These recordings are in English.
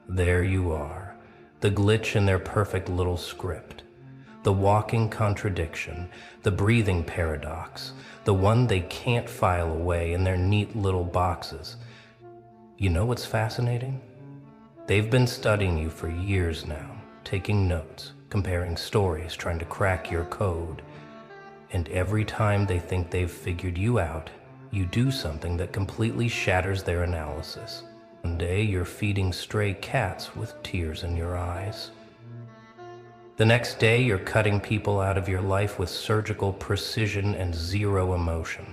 There you are, the glitch in their perfect little script, the walking contradiction, the breathing paradox, the one they can't file away in their neat little boxes. You know what's fascinating? They've been studying you for years now, taking notes, comparing stories, trying to crack your code. And every time they think they've figured you out, you do something that completely shatters their analysis. One day you're feeding stray cats with tears in your eyes. The next day you're cutting people out of your life with surgical precision and zero emotion.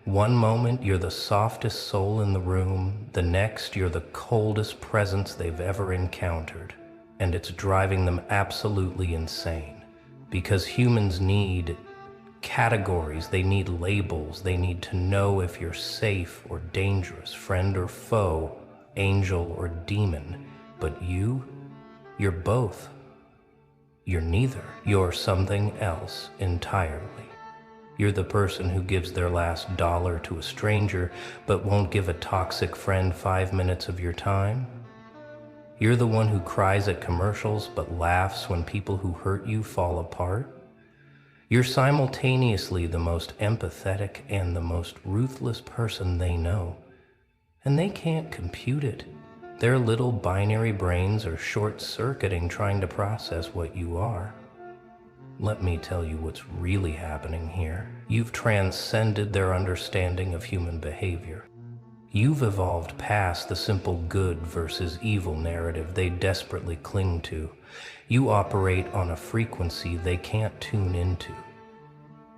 One moment you're the softest soul in the room, the next you're the coldest presence they've ever encountered. And it's driving them absolutely insane. Because humans need categories, they need labels, they need to know if you're safe or dangerous, friend or foe, angel or demon. But you're both. You're neither. You're something else entirely. You're the person who gives their last dollar to a stranger but won't give a toxic friend 5 minutes of your time. You're the one who cries at commercials but laughs when people who hurt you fall apart. You're simultaneously the most empathetic and the most ruthless person they know. And they can't compute it. Their little binary brains are short-circuiting trying to process what you are. Let me tell you what's really happening here. You've transcended their understanding of human behavior. You've evolved past the simple good versus evil narrative they desperately cling to. You operate on a frequency they can't tune into.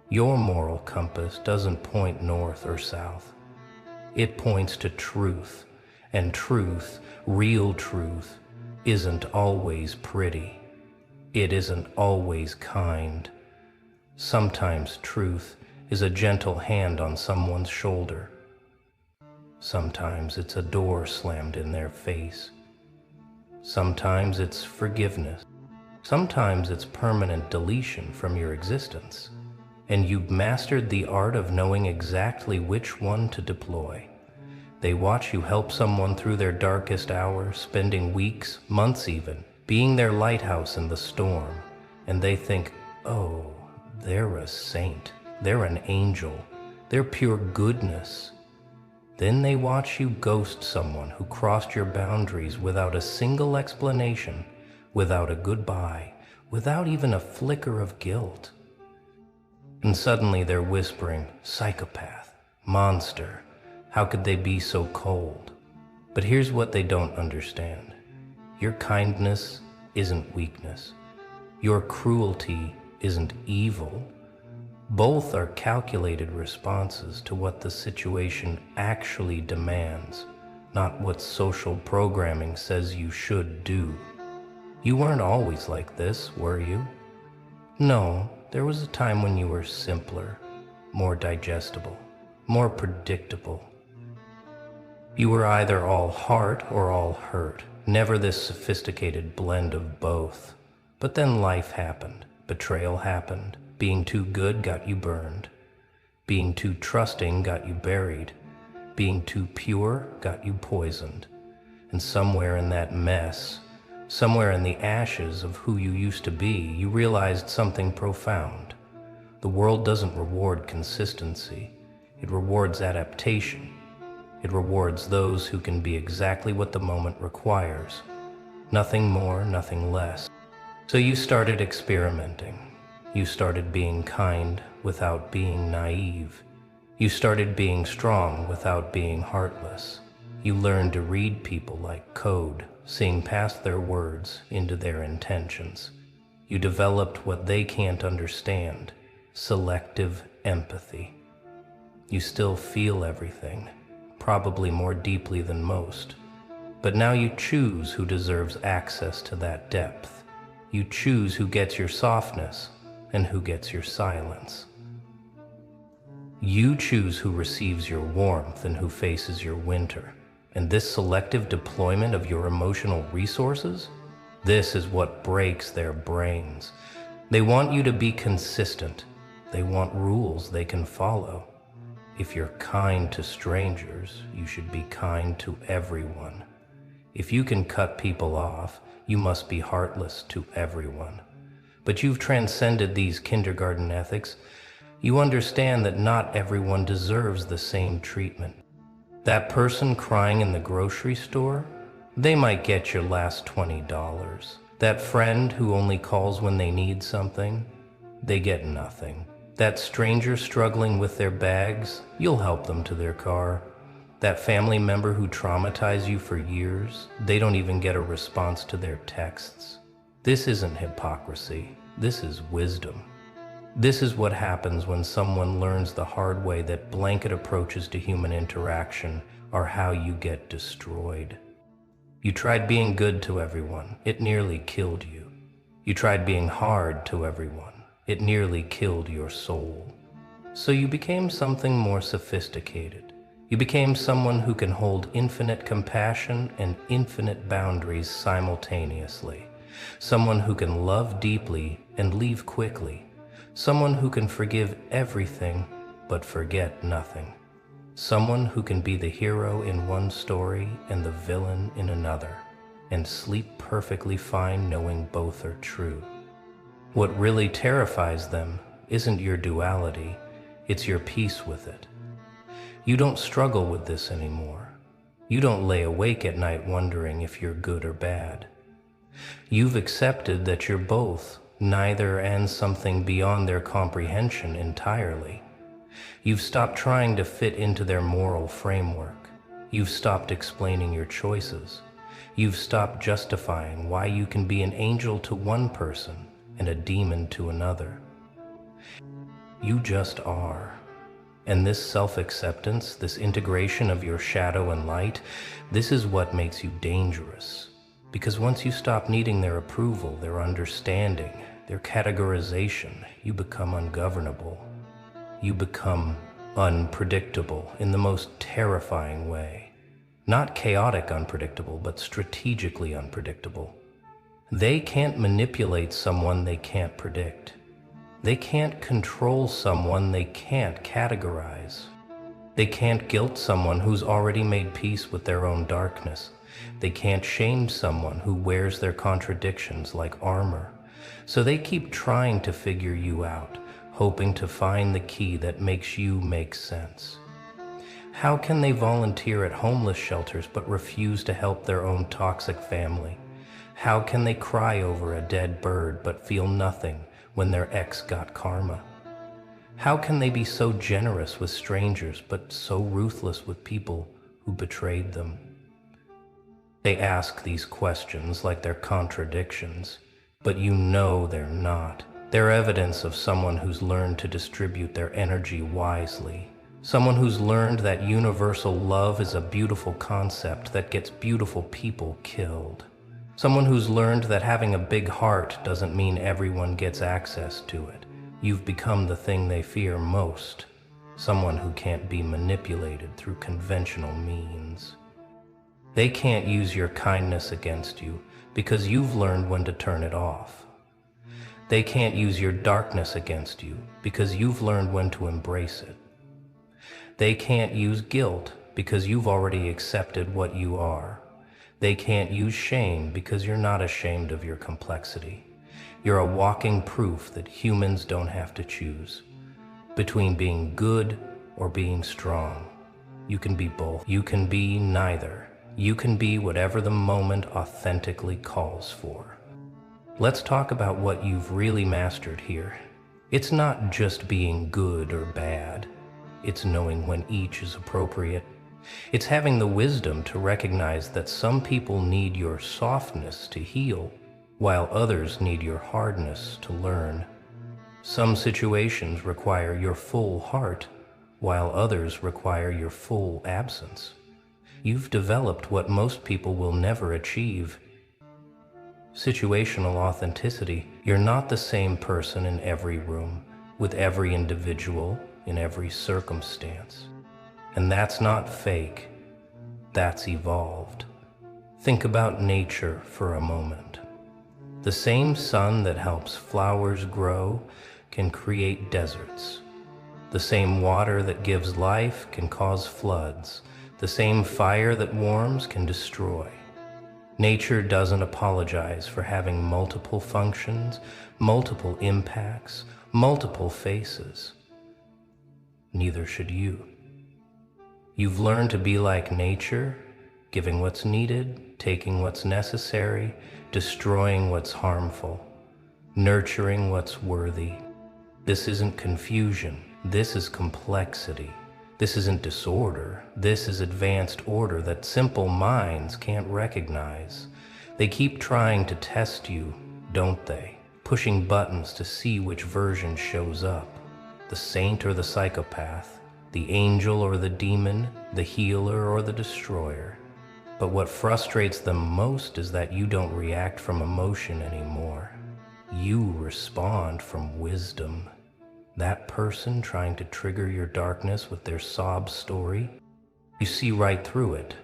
Your moral compass doesn't point north or south. It points to truth, and truth, real truth, isn't always pretty. It isn't always kind. Sometimes truth is a gentle hand on someone's shoulder. Sometimes it's a door slammed in their face. Sometimes it's forgiveness. Sometimes it's permanent deletion from your existence. And you've mastered the art of knowing exactly which one to deploy. They watch you help someone through their darkest hours, spending weeks, months even, being their lighthouse in the storm. And they think, oh, they're a saint, they're an angel, they're pure goodness. Then they watch you ghost someone who crossed your boundaries without a single explanation, without a goodbye, without even a flicker of guilt. And suddenly they're whispering, psychopath, monster, how could they be so cold? But here's what they don't understand. Your kindness isn't weakness. Your cruelty isn't evil. Both are calculated responses to what the situation actually demands, not what social programming says you should do. You weren't always like this, were you? No, there was a time when you were simpler, more digestible, more predictable. You were either all heart or all hurt, never this sophisticated blend of both. But then life happened, betrayal happened, being too good got you burned, being too trusting got you buried, being too pure got you poisoned. And somewhere in that mess, somewhere in the ashes of who you used to be, you realized something profound. The world doesn't reward consistency. It rewards adaptation. It rewards those who can be exactly what the moment requires. Nothing more, nothing less. So you started experimenting. You started being kind without being naive. You started being strong without being heartless. You learned to read people like code, seeing past their words into their intentions. You developed what they can't understand, selective empathy. You still feel everything, probably more deeply than most. But now you choose who deserves access to that depth. You choose who gets your softness and who gets your silence. You choose who receives your warmth and who faces your winter. And this selective deployment of your emotional resources, this is what breaks their brains. They want you to be consistent. They want rules they can follow. If you're kind to strangers, you should be kind to everyone. If you can cut people off, you must be heartless to everyone. But you've transcended these kindergarten ethics. You understand that not everyone deserves the same treatment. That person crying in the grocery store, they might get your last $20. That friend who only calls when they need something, they get nothing. That stranger struggling with their bags, you'll help them to their car. That family member who traumatized you for years, they don't even get a response to their texts. This isn't hypocrisy. This is wisdom. This is what happens when someone learns the hard way that blanket approaches to human interaction are how you get destroyed. You tried being good to everyone. It nearly killed you. You tried being hard to everyone. It nearly killed your soul. So you became something more sophisticated. You became someone who can hold infinite compassion and infinite boundaries simultaneously. Someone who can love deeply and leave quickly. Someone who can forgive everything but forget nothing. Someone who can be the hero in one story and the villain in another, and sleep perfectly fine knowing both are true. What really terrifies them isn't your duality, it's your peace with it. You don't struggle with this anymore. You don't lay awake at night wondering if you're good or bad. You've accepted that you're both, neither, and something beyond their comprehension entirely. You've stopped trying to fit into their moral framework. You've stopped explaining your choices. You've stopped justifying why you can be an angel to one person and a demon to another. You just are. And this self-acceptance, this integration of your shadow and light, this is what makes you dangerous. Because once you stop needing their approval, their understanding, their categorization, you become ungovernable. You become unpredictable in the most terrifying way. Not chaotic unpredictable, but strategically unpredictable. They can't manipulate someone they can't predict. They can't control someone they can't categorize. They can't guilt someone who's already made peace with their own darkness. They can't shame someone who wears their contradictions like armor. So they keep trying to figure you out, hoping to find the key that makes you make sense. How can they volunteer at homeless shelters but refuse to help their own toxic family? How can they cry over a dead bird but feel nothing when their ex got karma? How can they be so generous with strangers but so ruthless with people who betrayed them? They ask these questions like they're contradictions, but you know they're not. They're evidence of someone who's learned to distribute their energy wisely. Someone who's learned that universal love is a beautiful concept that gets beautiful people killed. Someone who's learned that having a big heart doesn't mean everyone gets access to it. You've become the thing they fear most. Someone who can't be manipulated through conventional means. They can't use your kindness against you because you've learned when to turn it off. They can't use your darkness against you because you've learned when to embrace it. They can't use guilt because you've already accepted what you are. They can't use shame because you're not ashamed of your complexity. You're a walking proof that humans don't have to choose between being good or being strong. You can be both. You can be neither. You can be whatever the moment authentically calls for. Let's talk about what you've really mastered here. It's not just being good or bad. It's knowing when each is appropriate. It's having the wisdom to recognize that some people need your softness to heal, while others need your hardness to learn. Some situations require your full heart, while others require your full absence. You've developed what most people will never achieve. Situational authenticity. You're not the same person in every room, with every individual, in every circumstance. And that's not fake. That's evolved. Think about nature for a moment. The same sun that helps flowers grow can create deserts. The same water that gives life can cause floods. The same fire that warms can destroy. Nature doesn't apologize for having multiple functions, multiple impacts, multiple faces. Neither should you. You've learned to be like nature, giving what's needed, taking what's necessary, destroying what's harmful, nurturing what's worthy. This isn't confusion. This is complexity. This isn't disorder. This is advanced order that simple minds can't recognize. They keep trying to test you, don't they? Pushing buttons to see which version shows up. The saint or the psychopath, the angel or the demon, the healer or the destroyer. But what frustrates them most is that you don't react from emotion anymore. You respond from wisdom. That person trying to trigger your darkness with their sob story, you see right through it.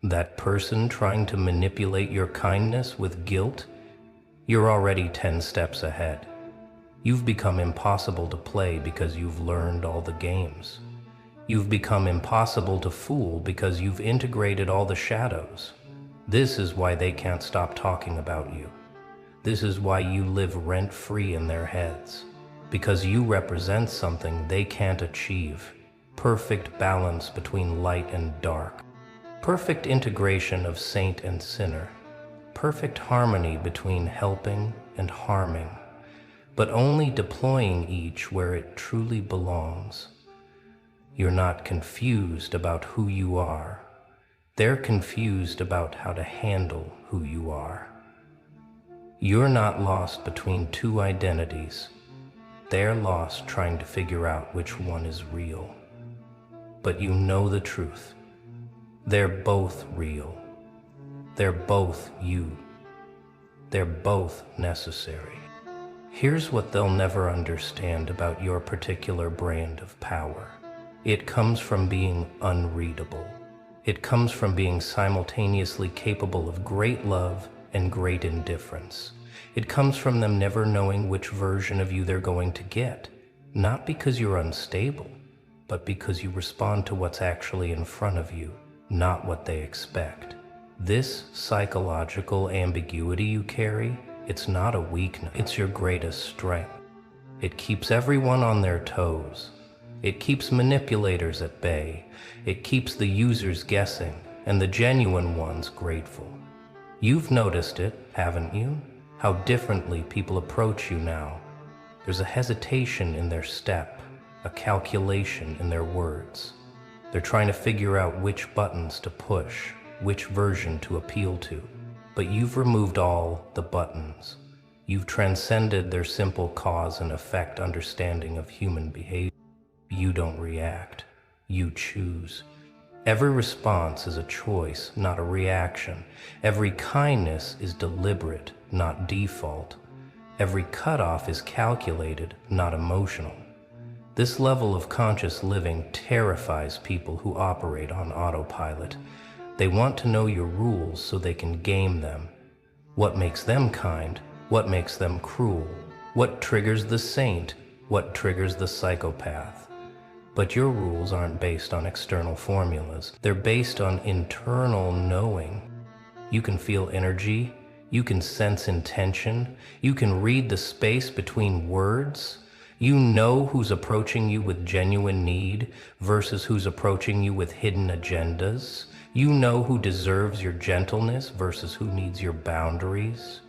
That person trying to manipulate your kindness with guilt, you're already 10 steps ahead. You've become impossible to play because you've learned all the games. You've become impossible to fool because you've integrated all the shadows. This is why they can't stop talking about you. This is why you live rent-free in their heads. Because you represent something they can't achieve. Perfect balance between light and dark. Perfect integration of saint and sinner. Perfect harmony between helping and harming. But only deploying each where it truly belongs. You're not confused about who you are. They're confused about how to handle who you are. You're not lost between two identities. They're lost trying to figure out which one is real. But you know the truth. They're both real. They're both you. They're both necessary. Here's what they'll never understand about your particular brand of power. It comes from being unreadable. It comes from being simultaneously capable of great love and great indifference. It comes from them never knowing which version of you they're going to get, not because you're unstable, but because you respond to what's actually in front of you, not what they expect. This psychological ambiguity you carry, it's not a weakness, it's your greatest strength. It keeps everyone on their toes. It keeps manipulators at bay. It keeps the users guessing and the genuine ones grateful. You've noticed it, haven't you? How differently people approach you now. There's a hesitation in their step, a calculation in their words. They're trying to figure out which buttons to push, which version to appeal to. But you've removed all the buttons. You've transcended their simple cause and effect understanding of human behavior. You don't react. You choose. Every response is a choice, not a reaction. Every kindness is deliberate, not default. Every cutoff is calculated, not emotional. This level of conscious living terrifies people who operate on autopilot. They want to know your rules so they can game them. What makes them kind? What makes them cruel? What triggers the saint? What triggers the psychopath? But your rules aren't based on external formulas. They're based on internal knowing. You can feel energy. You can sense intention. You can read the space between words. You know who's approaching you with genuine need versus who's approaching you with hidden agendas. You know who deserves your gentleness versus who needs your boundaries.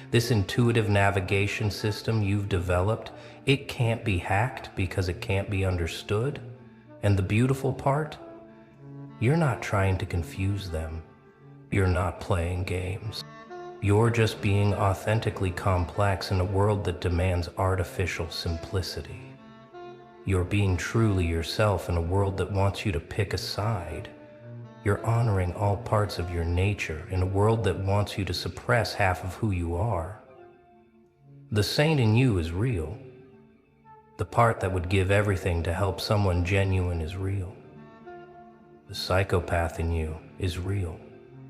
This intuitive navigation system you've developed, it can't be hacked because it can't be understood. And the beautiful part? You're not trying to confuse them. You're not playing games. You're just being authentically complex in a world that demands artificial simplicity. You're being truly yourself in a world that wants you to pick a side. You're honoring all parts of your nature in a world that wants you to suppress half of who you are. The saint in you is real. The part that would give everything to help someone genuine is real. The psychopath in you is real.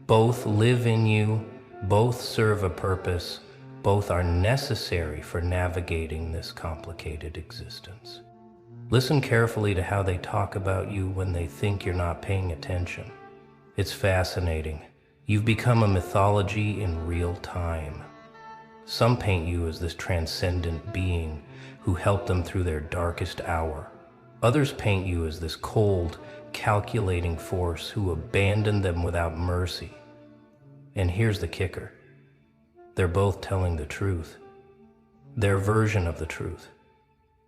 Both live in you, both serve a purpose, both are necessary for navigating this complicated existence. Listen carefully to how they talk about you when they think you're not paying attention. It's fascinating. You've become a mythology in real time. Some paint you as this transcendent being who helped them through their darkest hour. Others paint you as this cold, calculating force who abandoned them without mercy. And here's the kicker. They're both telling the truth. Their version of the truth.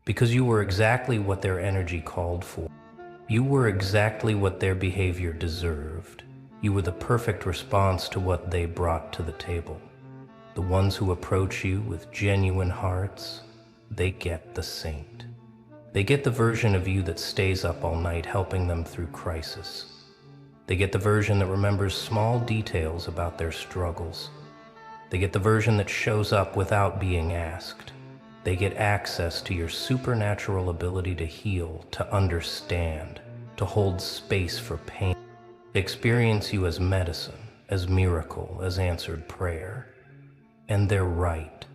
Because you were exactly what their energy called for. You were exactly what their behavior deserved. You were the perfect response to what they brought to the table. The ones who approach you with genuine hearts, they get the saint. They get the version of you that stays up all night helping them through crisis. They get the version that remembers small details about their struggles. They get the version that shows up without being asked. They get access to your supernatural ability to heal, to understand, to hold space for pain. They experience you as medicine, as miracle, as answered prayer. And they're right.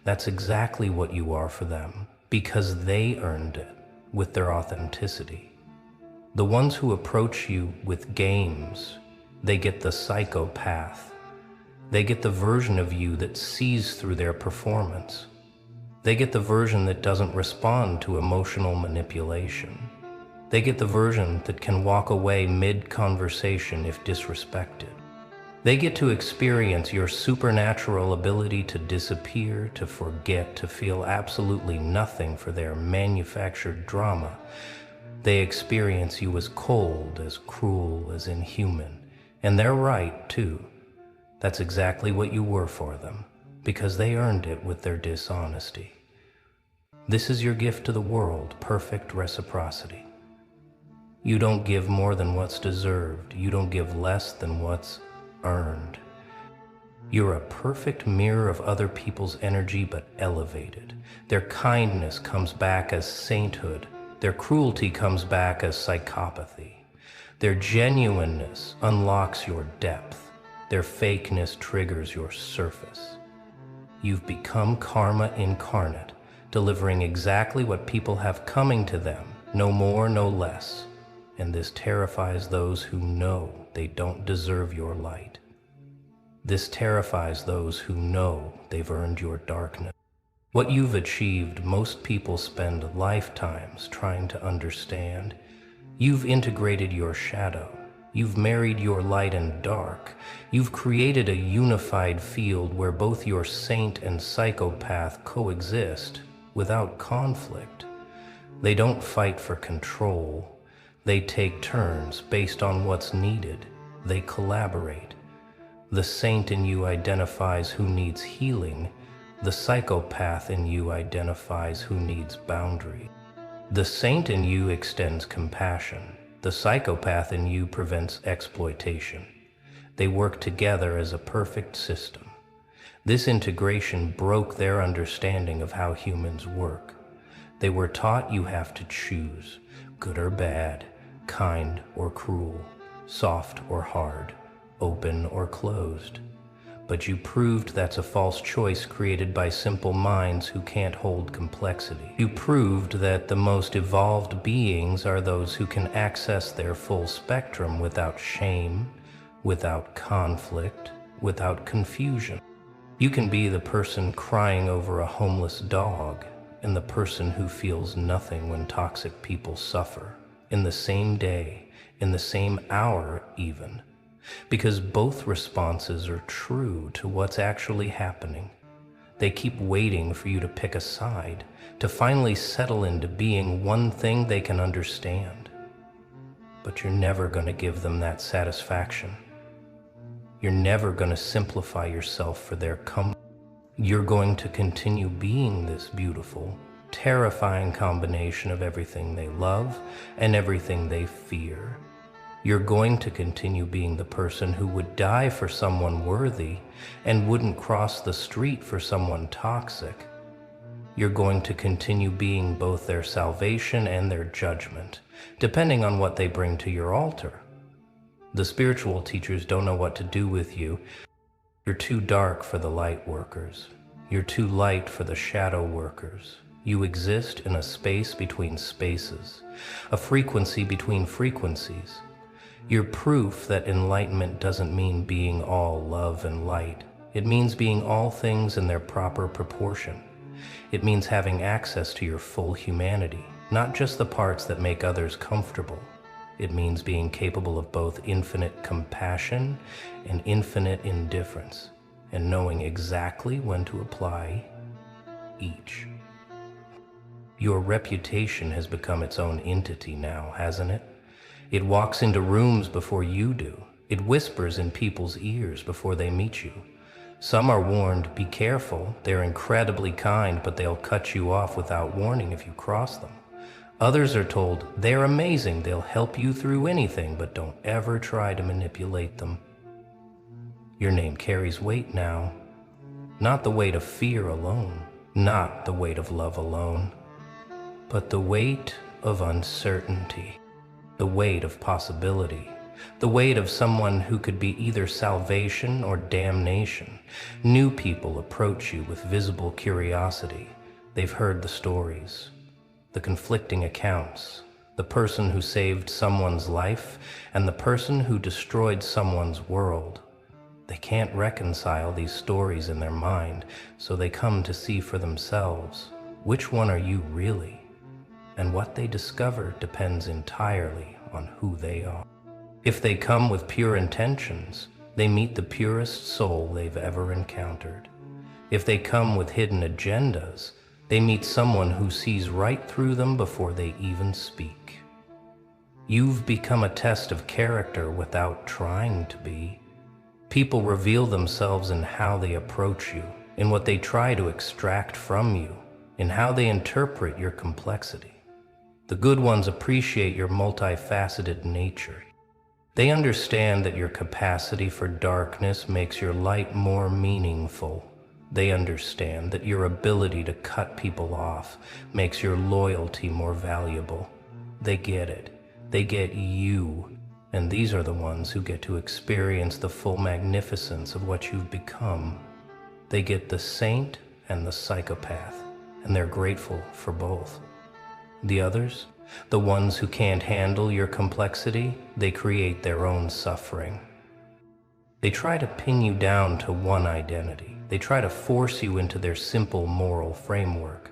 That's exactly what you are for them, because they earned it with their authenticity. The ones who approach you with games, they get the psychopath. They get the version of you that sees through their performance. They get the version that doesn't respond to emotional manipulation. They get the version that can walk away mid-conversation if disrespected. They get to experience your supernatural ability to disappear, to forget, to feel absolutely nothing for their manufactured drama. They experience you as cold, as cruel, as inhuman. And they're right, too. That's exactly what you were for them, because they earned it with their dishonesty. This is your gift to the world, perfect reciprocity. You don't give more than what's deserved. You don't give less than what's earned. You're a perfect mirror of other people's energy, but elevated. Their kindness comes back as sainthood. Their cruelty comes back as psychopathy. Their genuineness unlocks your depth. Their fakeness triggers your surface. You've become karma incarnate, delivering exactly what people have coming to them, no more, no less. And this terrifies those who know they don't deserve your light. This terrifies those who know they've earned your darkness. What you've achieved, most people spend lifetimes trying to understand. You've integrated your shadow. You've married your light and dark. You've created a unified field where both your saint and psychopath coexist without conflict. They don't fight for control. They take turns based on what's needed. They collaborate. The saint in you identifies who needs healing. The psychopath in you identifies who needs boundary. The saint in you extends compassion. The psychopath in you prevents exploitation. They work together as a perfect system. This integration broke their understanding of how humans work. They were taught you have to choose, good or bad, kind or cruel, soft or hard, open or closed. But you proved that's a false choice created by simple minds who can't hold complexity. You proved that the most evolved beings are those who can access their full spectrum without shame, without conflict, without confusion. You can be the person crying over a homeless dog and the person who feels nothing when toxic people suffer, in the same day, in the same hour even. Because both responses are true to what's actually happening. They keep waiting for you to pick a side, to finally settle into being one thing they can understand. But you're never going to give them that satisfaction. You're never going to simplify yourself for their comfort. You're going to continue being this beautiful, terrifying combination of everything they love and everything they fear. You're going to continue being the person who would die for someone worthy and wouldn't cross the street for someone toxic. You're going to continue being both their salvation and their judgment, depending on what they bring to your altar. The spiritual teachers don't know what to do with you. You're too dark for the light workers. You're too light for the shadow workers. You exist in a space between spaces, a frequency between frequencies. You're proof that enlightenment doesn't mean being all love and light. It means being all things in their proper proportion. It means having access to your full humanity, not just the parts that make others comfortable. It means being capable of both infinite compassion and infinite indifference, and knowing exactly when to apply each. Your reputation has become its own entity now, hasn't it? It walks into rooms before you do. It whispers in people's ears before they meet you. Some are warned, be careful, they're incredibly kind, but they'll cut you off without warning if you cross them. Others are told, they're amazing, they'll help you through anything, but don't ever try to manipulate them. Your name carries weight now. Not the weight of fear alone, not the weight of love alone, but the weight of uncertainty, the weight of possibility, the weight of someone who could be either salvation or damnation. New people approach you with visible curiosity. They've heard the stories, the conflicting accounts, the person who saved someone's life and the person who destroyed someone's world. They can't reconcile these stories in their mind, so they come to see for themselves. Which one are you really? And what they discover depends entirely on who they are. If they come with pure intentions, they meet the purest soul they've ever encountered. If they come with hidden agendas, they meet someone who sees right through them before they even speak. You've become a test of character without trying to be. People reveal themselves in how they approach you, in what they try to extract from you, in how they interpret your complexity. The good ones appreciate your multifaceted nature. They understand that your capacity for darkness makes your light more meaningful. They understand that your ability to cut people off makes your loyalty more valuable. They get it. They get you. And these are the ones who get to experience the full magnificence of what you've become. They get the saint and the psychopath, and they're grateful for both. The others, the ones who can't handle your complexity, they create their own suffering. They try to pin you down to one identity. They try to force you into their simple moral framework.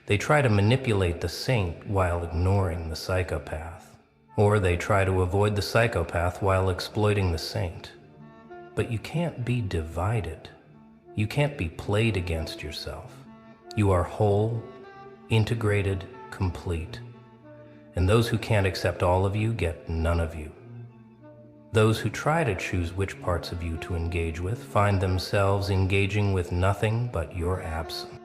They try to manipulate the saint while ignoring the psychopath. Or they try to avoid the psychopath while exploiting the saint. But you can't be divided. You can't be played against yourself. You are whole, integrated, complete. And those who can't accept all of you get none of you. Those who try to choose which parts of you to engage with find themselves engaging with nothing but your absence.